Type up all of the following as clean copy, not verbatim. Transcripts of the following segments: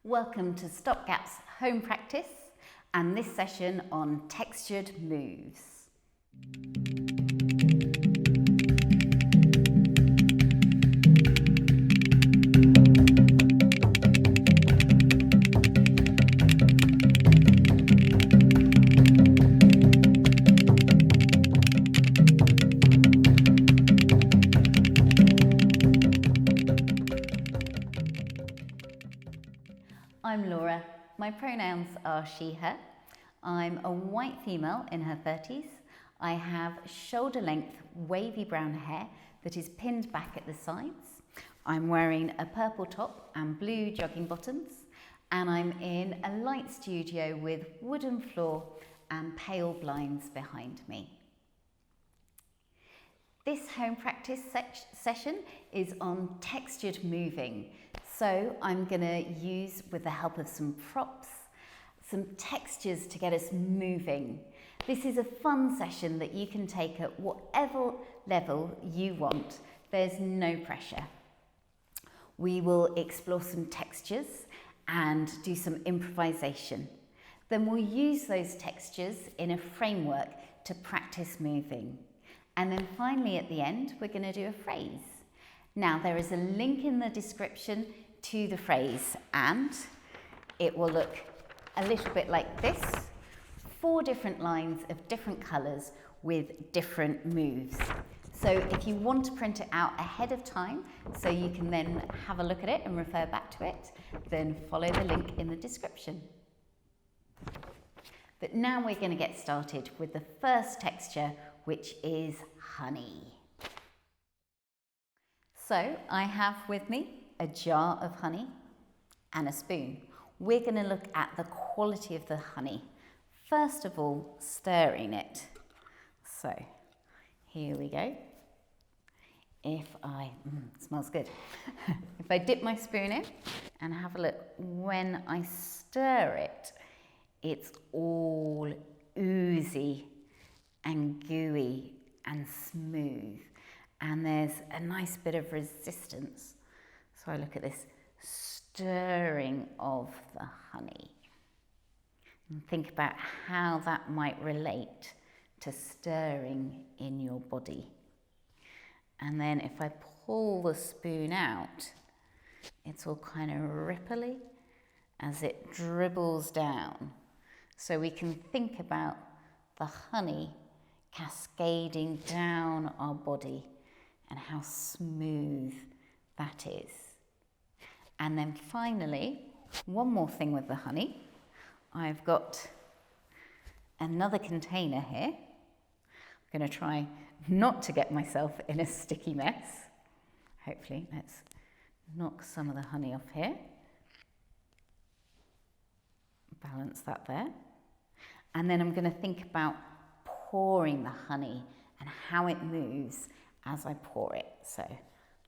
Welcome to Stopgap's home practice and this session on textured moves. I'm Laura. My pronouns are she, her. I'm a white female in her 30s. I have shoulder length wavy brown hair that is pinned back at the sides. I'm wearing a purple top and blue jogging bottoms, and I'm in a light studio with wooden floor and pale blinds behind me. This home practice session is on textured moving. So I'm going to use, with the help of some props, some textures to get us moving. This is a fun session that you can take at whatever level you want. There's no pressure. We will explore some textures and do some improvisation. Then we'll use those textures in a framework to practice moving. And then finally at the end, we're going to do a phrase. Now there is a link in the description to the phrase, and it will look a little bit like this. 4 different lines of different colours with different moves. So if you want to print it out ahead of time so you can then have a look at it and refer back to it, then follow the link in the description. But now we're going to get started with the first texture, which is honey. So I have with me a jar of honey and a spoon. We're going to look at the quality of the honey. First of all, stirring it. So here we go. It smells good. If I dip my spoon in and have a look, when I stir it, it's all oozy and gooey and smooth. And there's a nice bit of resistance. So I look at this stirring of the honey and think about how that might relate to stirring in your body. And then if I pull the spoon out, it's all kind of ripply as it dribbles down. So we can think about the honey cascading down our body and how smooth that is. And then finally, one more thing with the honey. I've got another container here. I'm going to try not to get myself in a sticky mess. Hopefully, let's knock some of the honey off here. Balance that there. And then I'm going to think about pouring the honey and how it moves as I pour it. So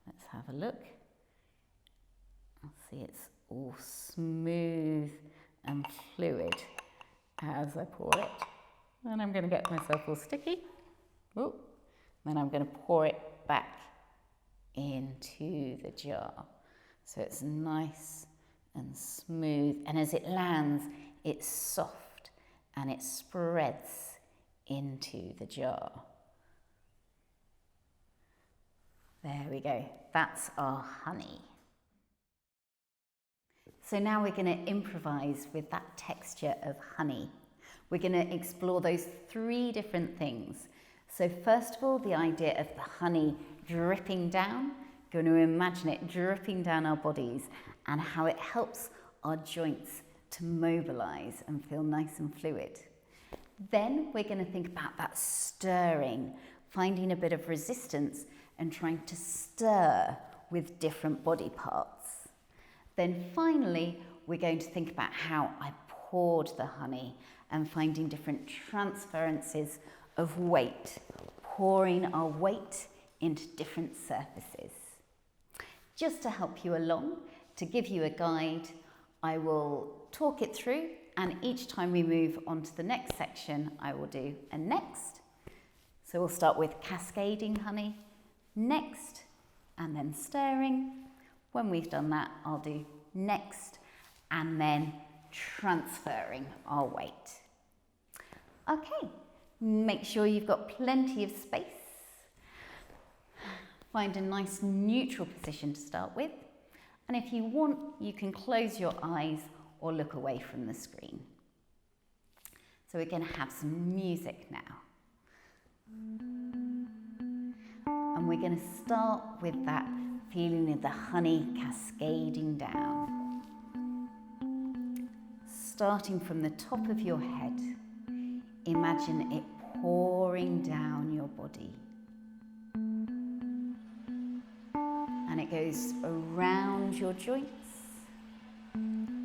let's have a look. See, it's all smooth and fluid as I pour it. And I'm going to get myself all sticky. Ooh. Then I'm going to pour it back into the jar. So it's nice and smooth. And as it lands, it's soft and it spreads into the jar. There we go. That's our honey. So now we're going to improvise with that texture of honey. We're going to explore those 3 different things. So first of all, the idea of the honey dripping down. Going to imagine it dripping down our bodies and how it helps our joints to mobilize and feel nice and fluid. Then we're going to think about that stirring, finding a bit of resistance and trying to stir with different body parts. Then finally, we're going to think about how I poured the honey and finding different transferences of weight, pouring our weight into different surfaces. Just to help you along, to give you a guide, I will talk it through, and each time we move on to the next section, I will do a next. So we'll start with cascading honey, next, and then stirring. When we've done that, I'll do next and then transferring our weight. Okay, make sure you've got plenty of space. Find a nice neutral position to start with. And if you want, you can close your eyes or look away from the screen. So we're going to have some music now. And we're going to start with that feeling of the honey cascading down. Starting from the top of your head, imagine it pouring down your body. And it goes around your joints,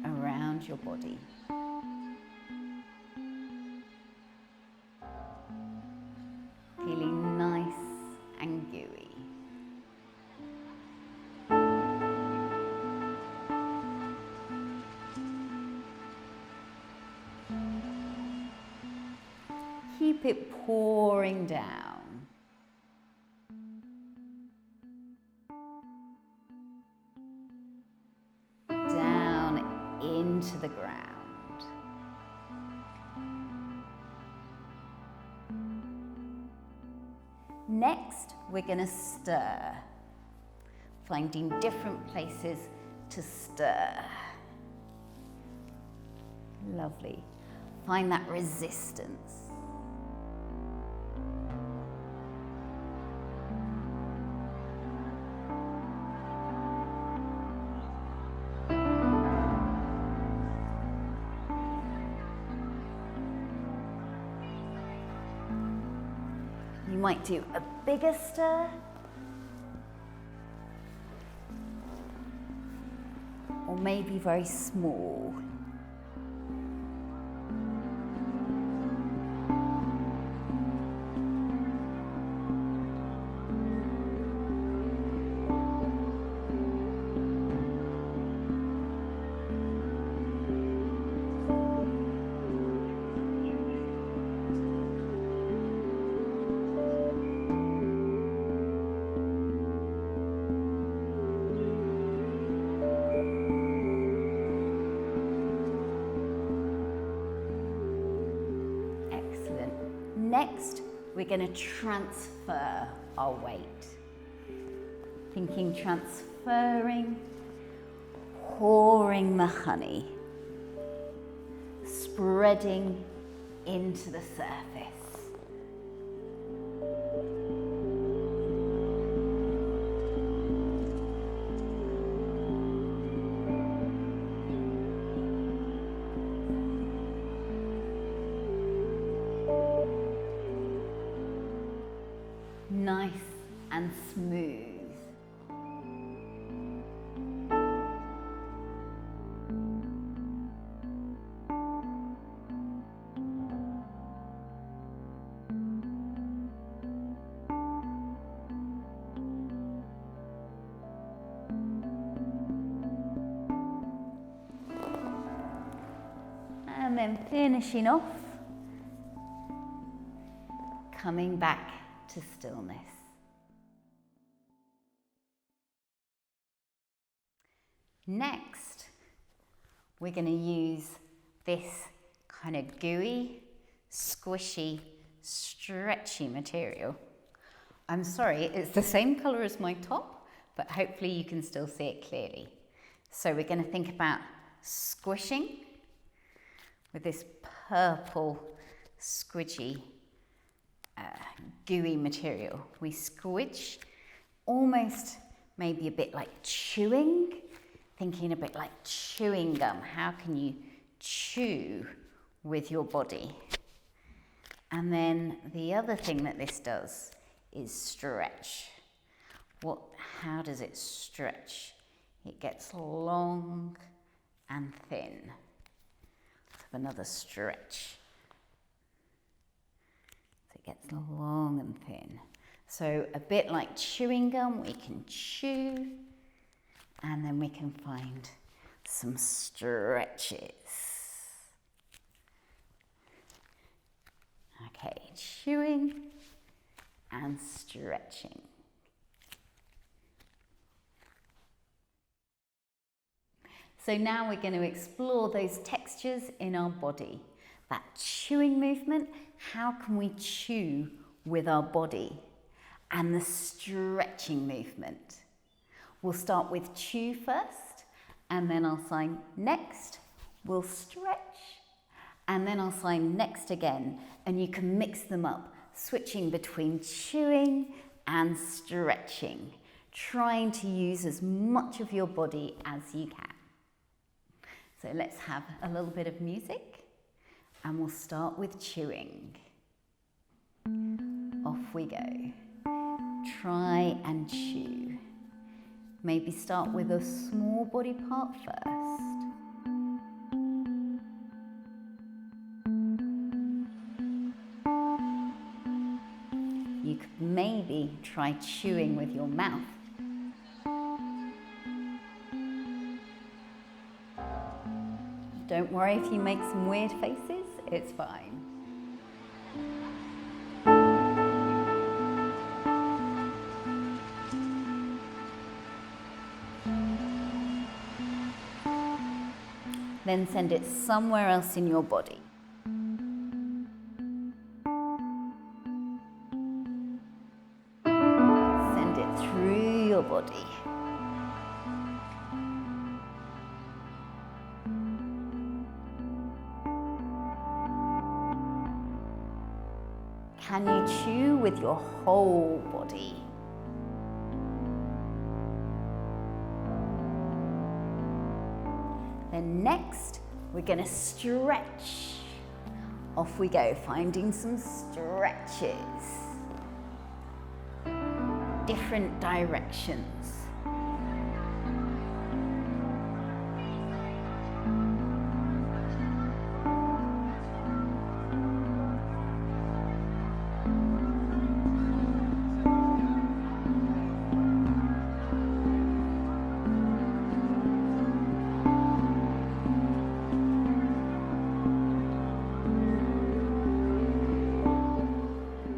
around your body. Feeling nice and gooey. Keep it pouring down. Into the ground. Next, we're going to stir, finding different places to stir. Lovely. Find that resistance. You might do a bigger stir, or maybe very small. Next, we're going to transfer our weight. Thinking transferring, pouring the honey, spreading into the surface. Nice and smooth. And then finishing off, coming back to stillness. Next, we're going to use this kind of gooey, squishy, stretchy material. I'm sorry, it's the same colour as my top, but hopefully you can still see it clearly. So we're going to think about squishing with this purple, squidgy, gooey material. We squidge, almost maybe a bit like chewing, thinking a bit like chewing gum. How can you chew with your body? And then the other thing that this does is stretch. How does it stretch? It gets long and thin. Let's have another stretch. It gets long and thin. So a bit like chewing gum, we can chew, and then we can find some stretches. Okay, chewing and stretching. So now we're going to explore those textures in our body. That chewing movement, how can we chew with our body? And the stretching movement. We'll start with chew first, and then I'll sign next. We'll stretch, and then I'll sign next again. And you can mix them up, switching between chewing and stretching, trying to use as much of your body as you can. So let's have a little bit of music, and we'll start with chewing. Off we go. Try and chew. Maybe start with a small body part first. You could maybe try chewing with your mouth. Don't worry if you make some weird faces, it's fine. Then send it somewhere else in your body. Send it through your body. Can you chew with your whole body? Then next, we're going to stretch. Off we go, finding some stretches. Different directions.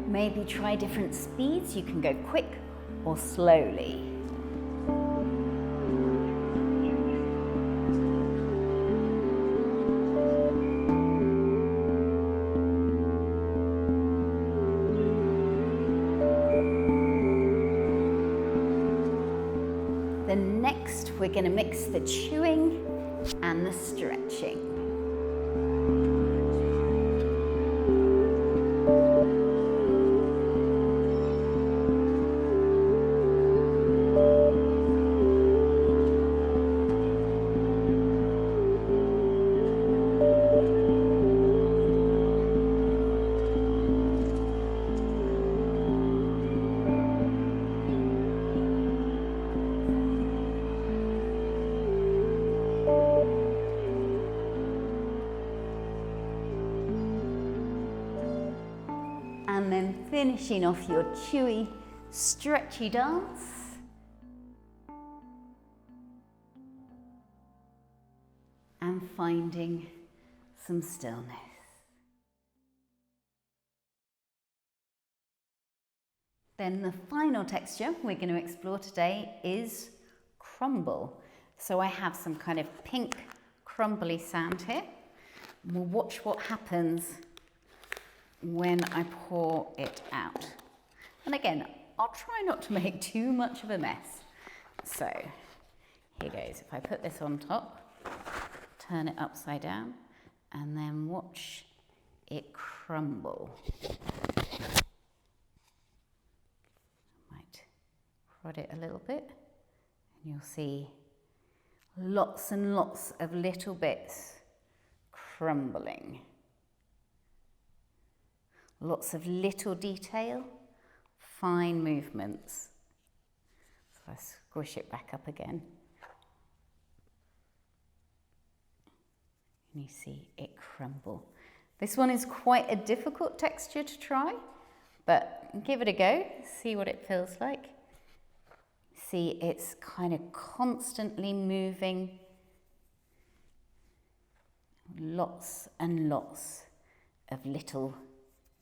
Maybe try different speeds. You can go quick or slowly. Then next, we're going to mix the chewing and the stretching. And then finishing off your chewy, stretchy dance. And finding some stillness. Then the final texture we're going to explore today is crumble. So I have some kind of pink crumbly sand here. We'll watch what happens when I pour it out. And again, I'll try not to make too much of a mess. So here goes. If I put this on top, turn it upside down, and then watch it crumble. Might prod it a little bit, and you'll see lots and lots of little bits crumbling. Lots of little detail, fine movements. So I squish it back up again. And you see it crumble. This one is quite a difficult texture to try, but give it a go, see what it feels like. See, it's kind of constantly moving. Lots and lots of little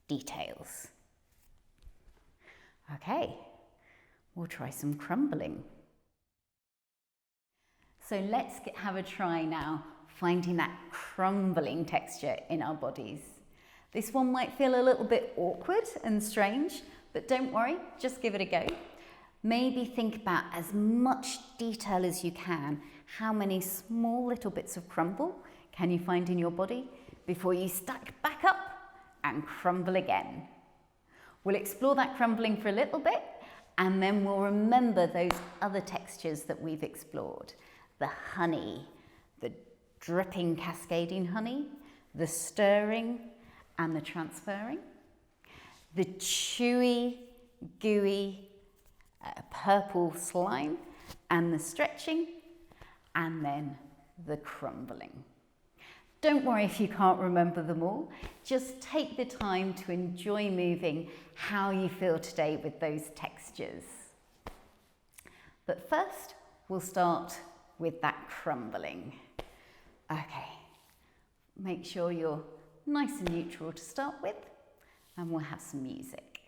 details. Okay, we'll try some crumbling. So let's have a try now, finding that crumbling texture in our bodies. This one might feel a little bit awkward and strange, but don't worry, just give it a go. Maybe think about as much detail as you can. How many small little bits of crumble can you find in your body before you stack back up and crumble again? We'll explore that crumbling for a little bit, and then we'll remember those other textures that we've explored. The honey, the dripping cascading honey, the stirring and the transferring, the chewy, gooey, purple slime and the stretching, and then the crumbling. Don't worry if you can't remember them all. Just take the time to enjoy moving how you feel today with those textures. But first, we'll start with that crumbling. Okay, make sure you're nice and neutral to start with, and we'll have some music.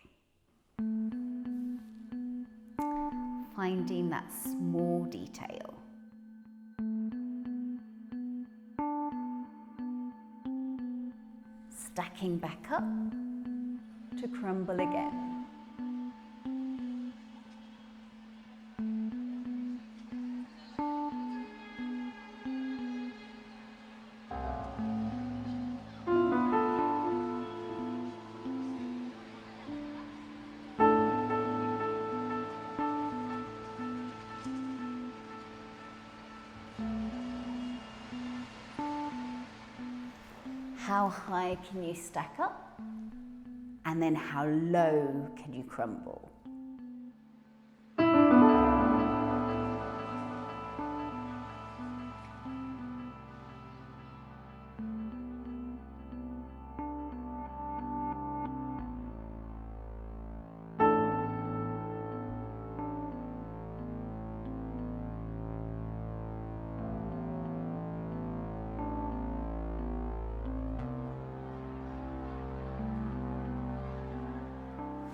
Finding that small detail. Stacking back up to crumble again. How high can you stack up? And then how low can you crumble?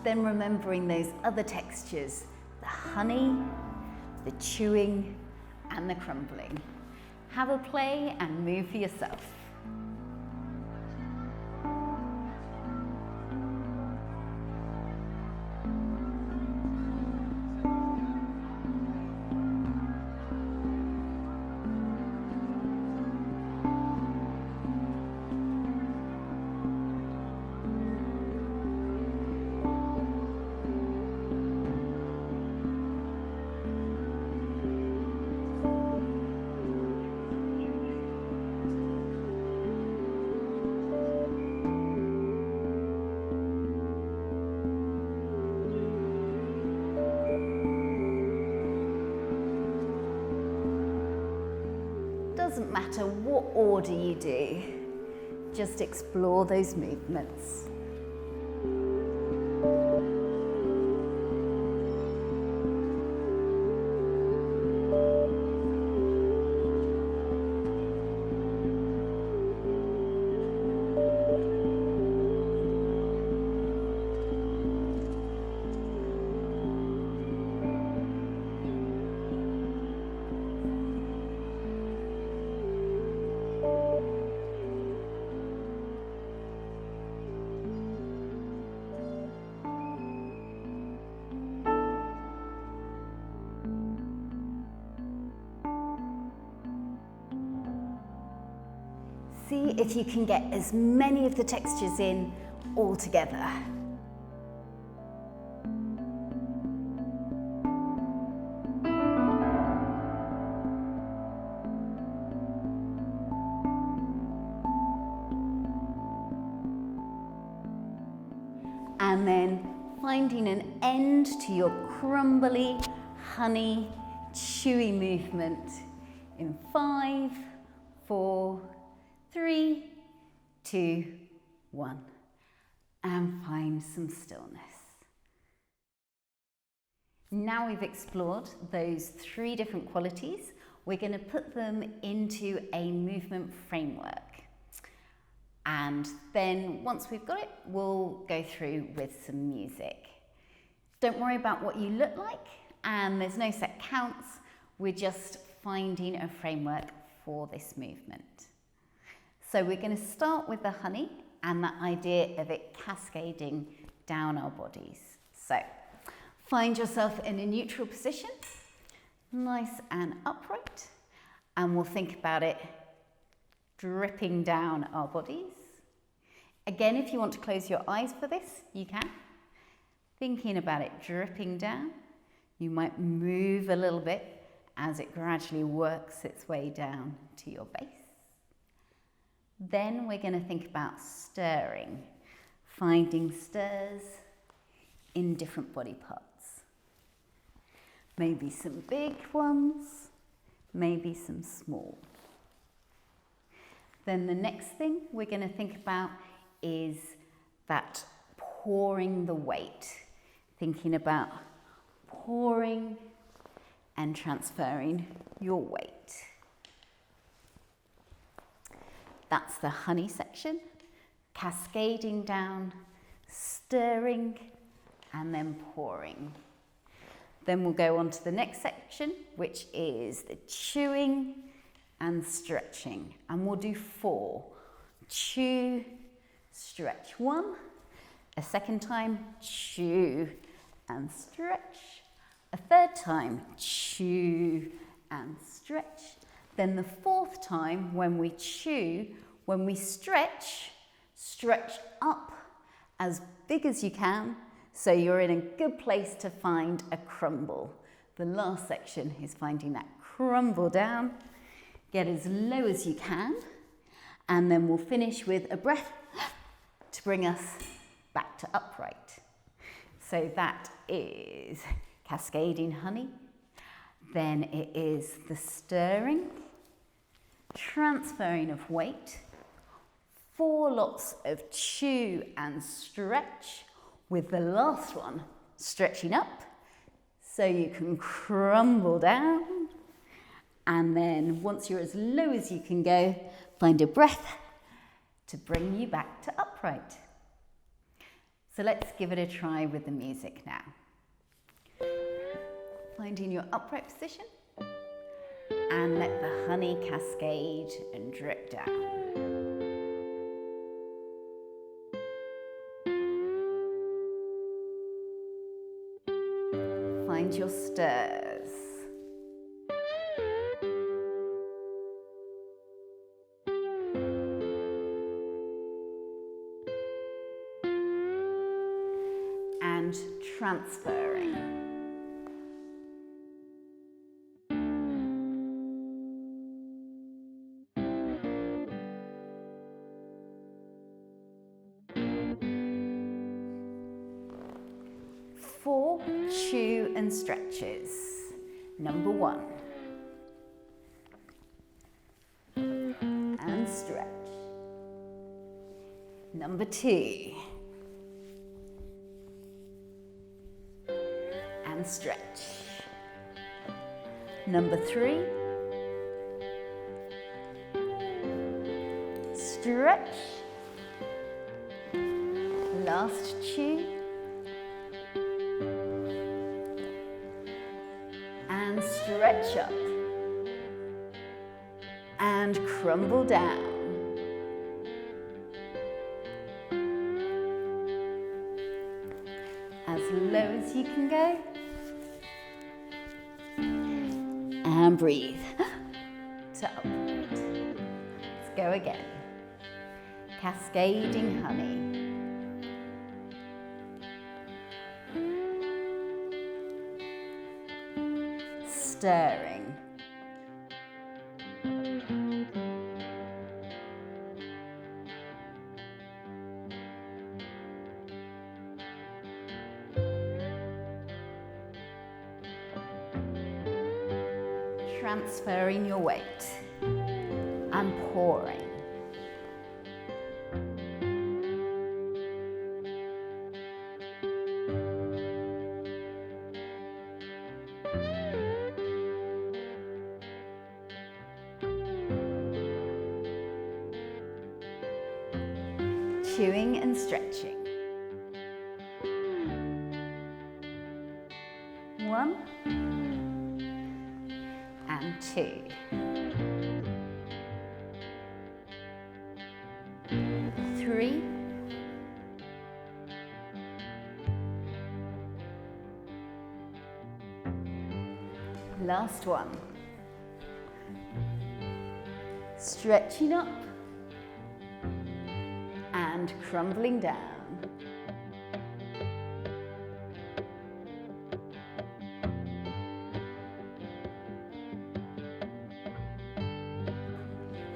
Then remembering those other textures, the honey, the chewing, and the crumbling. Have a play and move for yourself. Doesn't matter what order you do, just explore those movements. See if you can get as many of the textures in all together. And then finding an end to your crumbly, honey, chewy movement in 5, 4, 3, 2, 1, and find some stillness. Now we've explored those 3 different qualities, we're going to put them into a movement framework. And then once we've got it, we'll go through with some music. Don't worry about what you look like, and there's no set counts. We're just finding a framework for this movement. So we're going to start with the honey and that idea of it cascading down our bodies. So find yourself in a neutral position, nice and upright, and we'll think about it dripping down our bodies. Again, if you want to close your eyes for this, you can. Thinking about it dripping down, you might move a little bit as it gradually works its way down to your base. Then we're going to think about stirring, finding stirs in different body parts. Maybe some big ones, maybe some small. Then the next thing we're going to think about is that pouring the weight, thinking about pouring and transferring your weight. That's the honey section, cascading down, stirring, and then pouring. Then we'll go on to the next section, which is the chewing and stretching. And we'll do 4. Chew, stretch 1. A second time, chew and stretch. A third time, chew and stretch. Then the 4th time, when we chew, when we stretch, stretch up as big as you can, so you're in a good place to find a crumble. The last section is finding that crumble down. Get as low as you can, and then we'll finish with a breath to bring us back to upright. So that is cascading honey. Then it is the stirring, transferring of weight, 4 lots of chew and stretch, with the last one stretching up so you can crumble down. And then once you're as low as you can go, find a breath to bring you back to upright. So let's give it a try with the music now. Finding your upright position and let the honey cascade and drip down. Find your stirs. And transferring. Four chew and stretches. Number 1. And stretch. Number 2. And stretch. Number 3. Stretch. Last chew. And stretch up. And crumble down. As low as you can go. And breathe to upright. Let's go again. Cascading honey. Stirring. Transferring your weight and pouring. Chewing and stretching. 1 and 2. 2. 3. 1. Stretching up and crumbling down.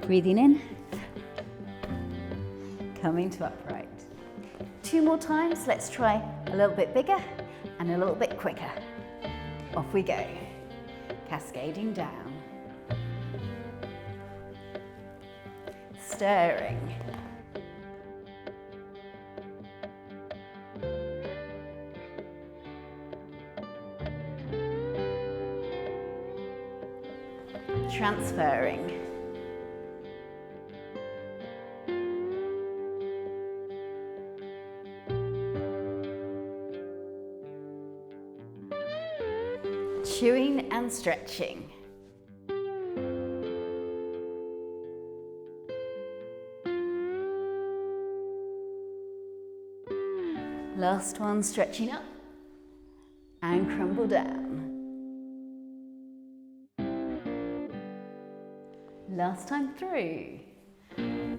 Breathing in, coming to upright. 2 more times, let's try a little bit bigger and a little bit quicker. Off we go, cascading down. Stirring. Transferring. Chewing and stretching. Last one, stretching up and crumble down. Last time through,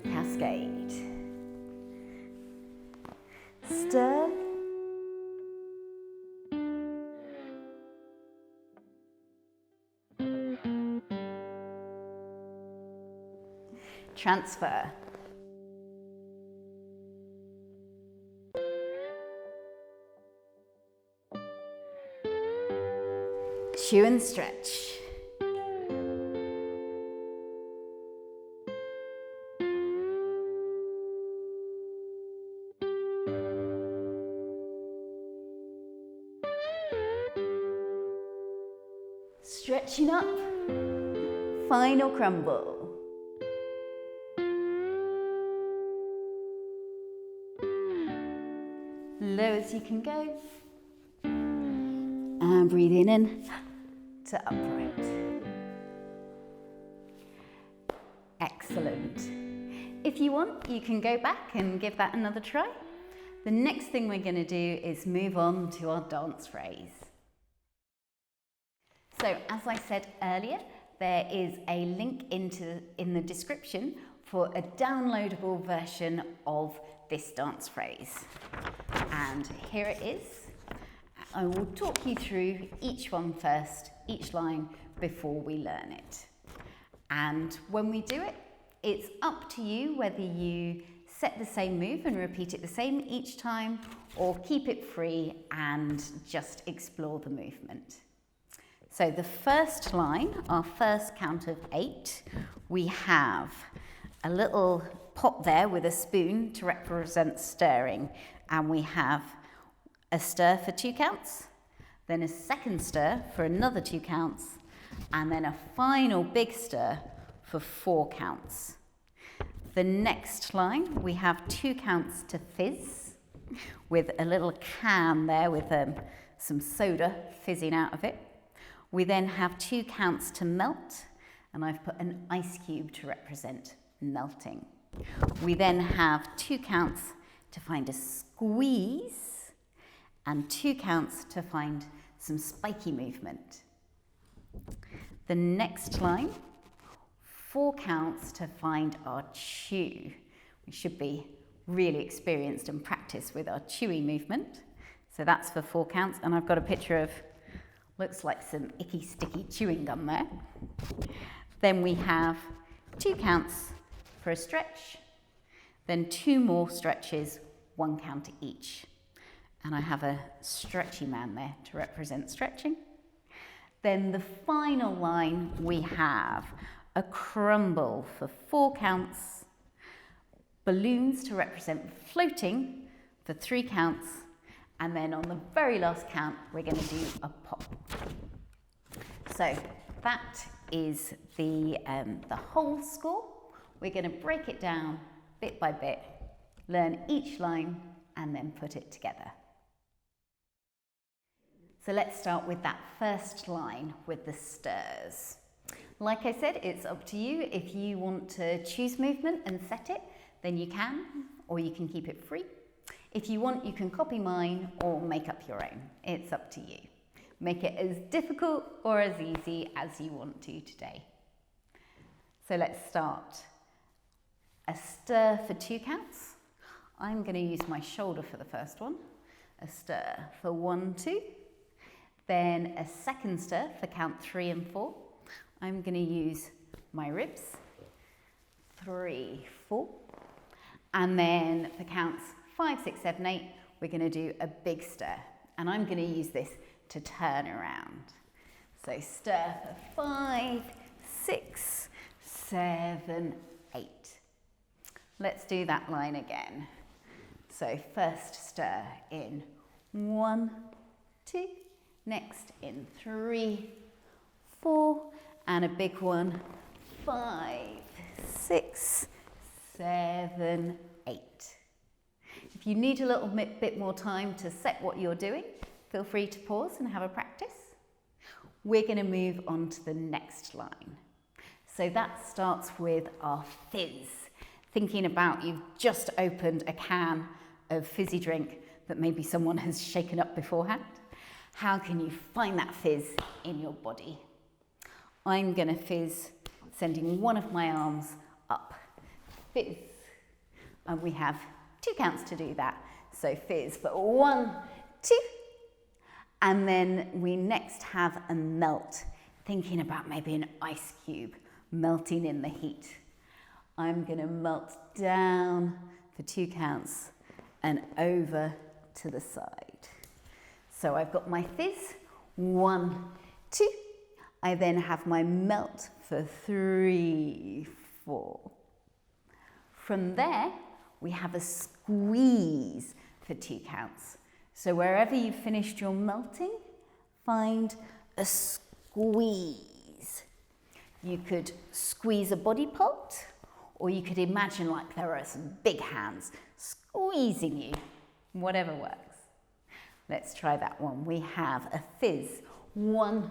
cascade. Stir. Transfer. Chew and stretch. Stretching up, final crumble. Low as you can go. And breathing in to upright. Excellent. If you want, you can go back and give that another try. The next thing we're going to do is move on to our dance phrase. So, as I said earlier, there is a link in the description for a downloadable version of this dance phrase. And here it is. I will talk you through each one first, each line, before we learn it. And when we do it, it's up to you whether you set the same move and repeat it the same each time, or keep it free and just explore the movement. So the first line, our first count of 8, we have a little pot there with a spoon to represent stirring, and we have a stir for 2 counts, then a second stir for another 2 counts, and then a final big stir for 4 counts. The next line, we have 2 counts to fizz, with a little can there with some soda fizzing out of it. We then have 2 counts to melt, and I've put an ice cube to represent melting. We then have 2 counts to find a squeeze, and 2 counts to find some spiky movement. The next line, 4 counts to find our chew. We should be really experienced and practiced with our chewing movement. So that's for 4 counts, and I've got a picture of, looks like some icky sticky chewing gum there. Then we have 2 counts for a stretch, then 2 more stretches, 1 count each. And I have a stretchy man there to represent stretching. Then the final line, we have a crumble for 4 counts, balloons to represent floating for 3 counts, and then on the very last count, we're going to do a pop. So that is the whole score. We're going to break it down bit by bit, learn each line, and then put it together. So let's start with that first line with the stirs. Like I said, it's up to you. If you want to choose movement and set it, then you can, or you can keep it free. If you want, you can copy mine or make up your own. It's up to you. Make it as difficult or as easy as you want to today. So let's start. A stir for 2 counts. I'm going to use my shoulder for the first one. A stir for 1, 2. Then a second stir for count 3 and 4. I'm going to use my ribs. 3, 4. And then for counts 5, 6, 7, 8, we're going to do a big stir. And I'm going to use this to turn around. So stir for 5, 6, 7, 8. Let's do that line again. So first stir in 1, 2, next in 3, 4, and a big one, 5, 6, 7, 8. If you need a little bit more time to set what you're doing, feel free to pause and have a practice. We're going to move on to the next line. So that starts with our fizz. Thinking about you've just opened a can of fizzy drink that maybe someone has shaken up beforehand. How can you find that fizz in your body? I'm going to fizz, sending one of my arms up. Fizz. And we have 2 counts to do that. So fizz for 1, 2. And then we next have a melt. Thinking about maybe an ice cube melting in the heat. I'm going to melt down for 2 counts and over to the side. So I've got my fizz, 1, 2. I then have my melt for 3, 4. From there, we have a squeeze for 2 counts. So wherever you've finished your melting, find a squeeze. You could squeeze a body part, or you could imagine like there are some big hands squeezing you, whatever works. Let's try that one. We have a fizz, 1,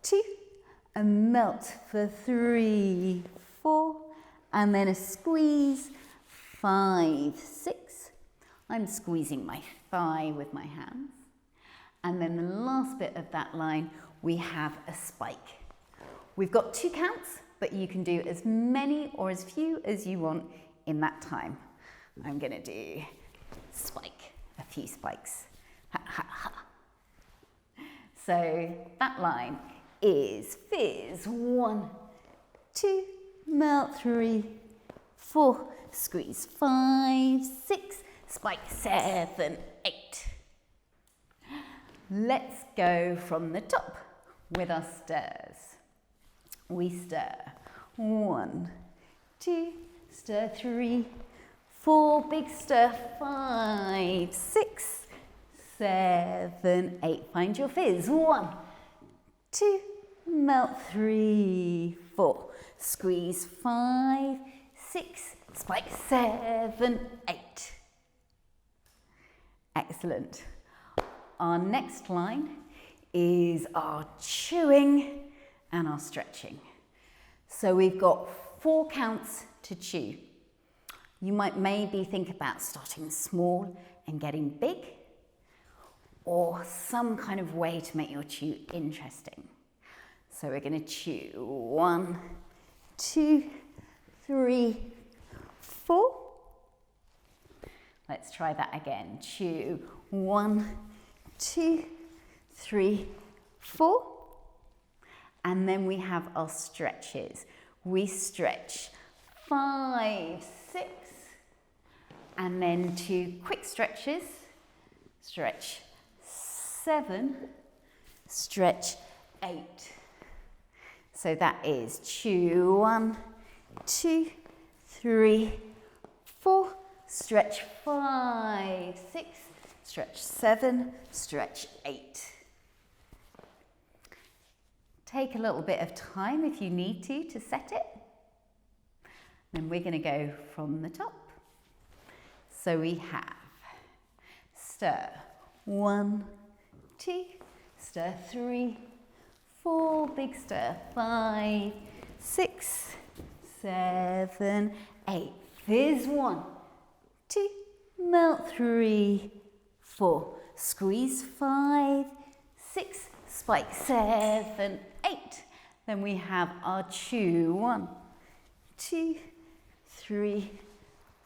2, a melt for 3, 4, and then a squeeze, 5, 6. I'm squeezing my thigh with my hands. And then the last bit of that line, we have a spike. We've got 2 counts, but you can do as many or as few as you want in that time. I'm going to do spike, a few spikes. Ha, ha, ha. So that line is fizz, 1, 2, melt 3, 4, squeeze 5, 6, spike 7, 8. Let's go from the top with our stirs. We stir 1, 2, stir 3, 4, big stir 5, 6, 7, 8. Find your fizz. 1, 2, melt 3, 4, squeeze 5, 6, spike 7, 8. Excellent. Our next line is our chewing and our stretching. So we've got 4 counts to chew. You might maybe think about starting small and getting big, or some kind of way to make your chew interesting. So we're going to chew 1, 2, 3, 4. Let's try that again. Chew 1, 2, 3, 4. And then we have our stretches. We stretch 5, 6, and then 2 quick stretches. Stretch 7, stretch 8. So that is chew 1, 2, 3, 4, stretch 5, 6, stretch 7, stretch 8. Take a little bit of time if you need to set it. Then we're going to go from the top. So we have stir 1, 2, stir 3, 4, big stir 5, 6, 7, 8. Fizz 1, 2, melt 3, 4. Squeeze 5, 6, spike 7, 8. Then we have our chew. 1, 2, 3,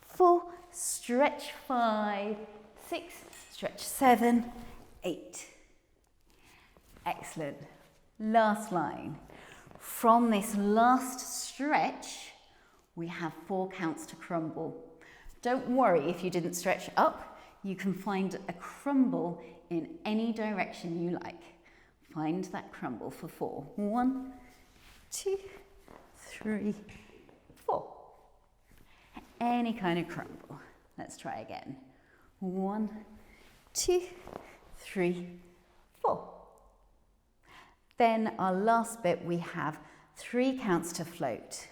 4. Stretch 5, 6, stretch 7, 8. Excellent. Last line. From this last stretch, we have 4 counts to crumble. Don't worry if you didn't stretch up. You can find a crumble in any direction you like. Find that crumble for 4. 1, 2, 3, 4. Any kind of crumble. Let's try again. 1, 2, 3, 4. Then our last bit, we have 3 counts to float.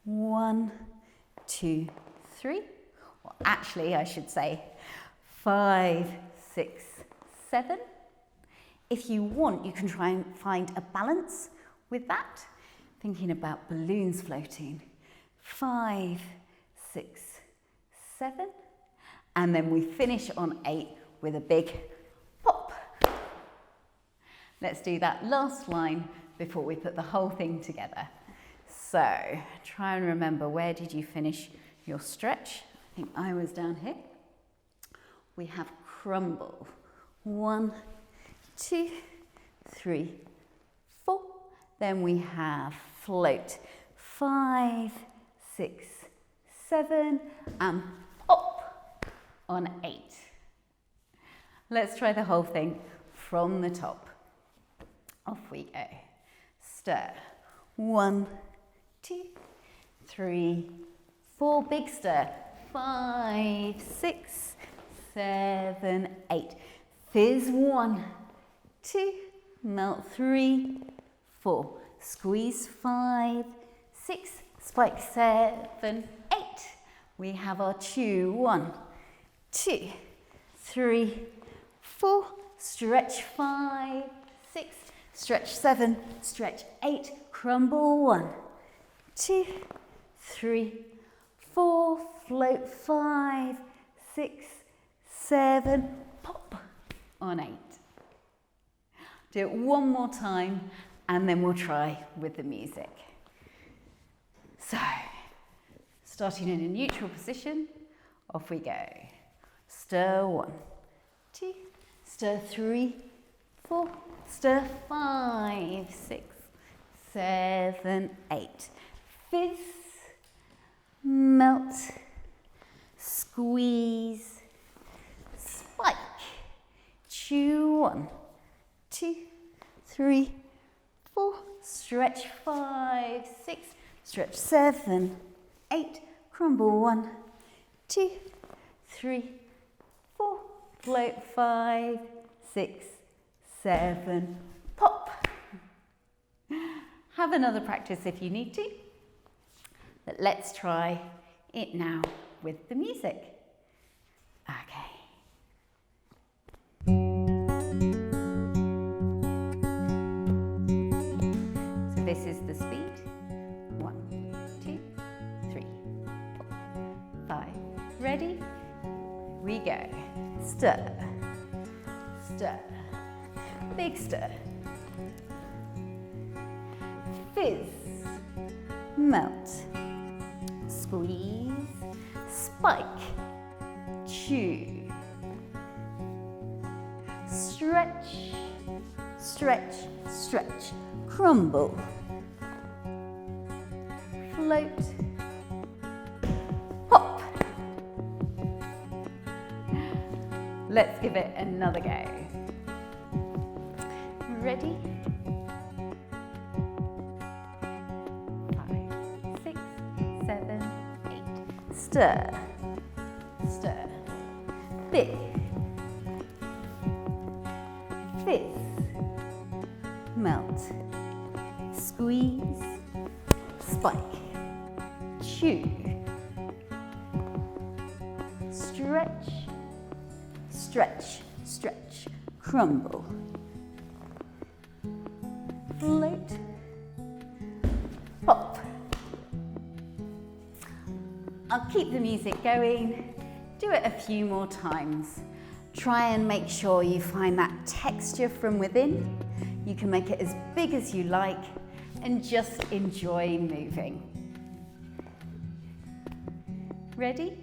1, 2, 3. Well, actually, I should say 5, 6, 7. If you want, you can try and find a balance with that. Thinking about balloons floating. 5, 6, 7. And then we finish on 8 with a big pop. Let's do that last line before we put the whole thing together. So try and remember, where did you finish your stretch? I think I was down here. We have crumble. 1, 2, 3, 4. Then we have float. 5, 6, 7, and pop on 8. Let's try the whole thing from the top. Off we go. Stir. 1, 2, 3, 4. Big stir. 5, 6, 7, 8. Fizz 1, 2, melt 3, 4. Squeeze 5, 6, spike 7, 8. We have our chew. 1, 2, 3, 4. Stretch 5, 6. Stretch 7, stretch 8, crumble 1, 2, 3, 4, float 5, 6, 7, pop on 8. Do it one more time and then we'll try with the music. So, starting in a neutral position, off we go. Stir 1, 2, stir 3, 4, stir 5, 6, 7, 8. Fizz, melt, squeeze, spike, chew 1, 2, 3, 4, stretch 5, 6, stretch 7, 8, crumble 1, 2, 3, 4, float 5, 6, 7, pop. Have another practice if you need to, but let's try it now with the music. Okay. So this is the speed. 1, 2, 3, 4, 5. Ready? We go. Stir, stir. Big stir. Fizz, melt, squeeze, spike, chew, stretch, stretch, stretch, crumble, float, pop. Let's give it another go. Ready? 5, 6, 7, 8. Stir, stir. Big. Fizz. Melt. Squeeze. Spike. Chew. Stretch. Stretch, stretch. Crumble. Float, pop. I'll keep the music going, do it a few more times. Try and make sure you find that texture from within. You can make it as big as you like and just enjoy moving. Ready?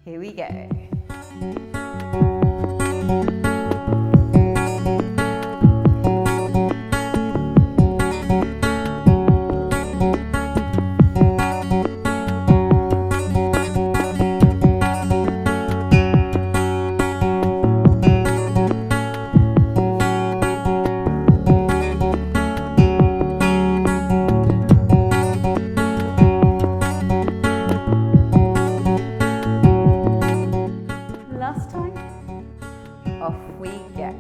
Here we go. Last time, off we go.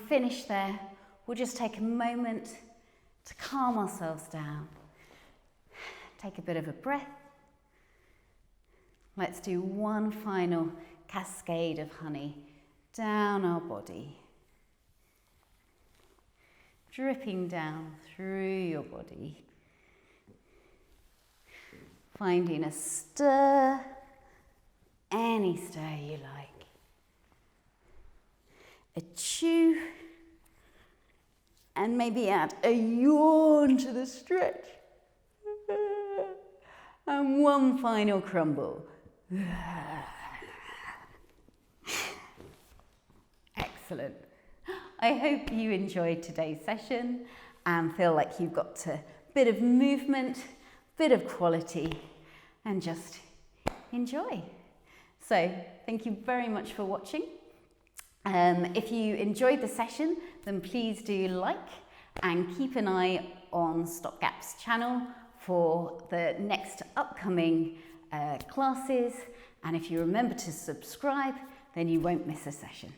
Finish there. We'll just take a moment to calm ourselves down. Take a bit of a breath. Let's do one final cascade of honey down our body, dripping down through your body, finding a stir, any stir you like. A chew, and maybe add a yawn to the stretch. And one final crumble. Excellent. I hope you enjoyed today's session and feel like you've got a bit of movement, bit of quality, and just enjoy. So, thank you very much for watching. If you enjoyed the session, then please do like and keep an eye on Stopgap's channel for the next upcoming classes. And if you remember to subscribe, then you won't miss a session.